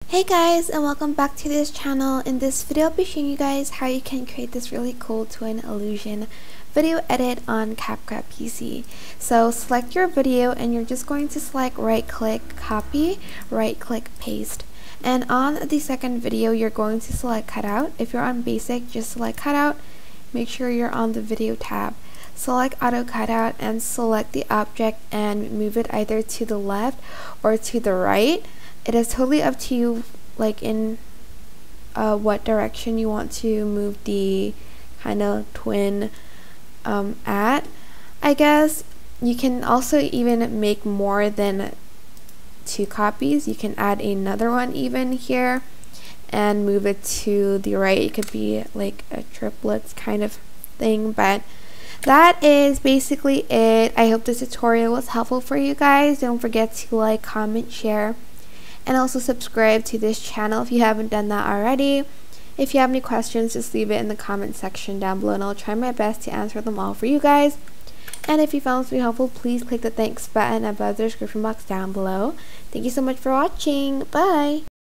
Hey guys, and welcome back to this channel. In this video I'll be showing you guys how you can create this really cool twin illusion video edit on CapCut PC. So select your video and you're just going to select right click copy, right click paste. And on the second video you're going to select cutout. If you're on basic, just select cutout. Make sure you're on the video tab. Select auto cutout and select the object and move it either to the left or to the right. It is totally up to you, like in what direction you want to move the kind of twin at. I guess you can also even make more than 2 copies. You can add another one even here and move it to the right. It could be like a triplets kind of thing, but that is basically it. I hope this tutorial was helpful for you guys. Don't forget to like, comment, share, and also subscribe to this channel if you haven't done that already. If you have any questions, just leave it in the comment section down below and I'll try my best to answer them all for you guys. And if you found this video helpful, please click the thanks button above the description box down below. Thank you so much for watching. Bye!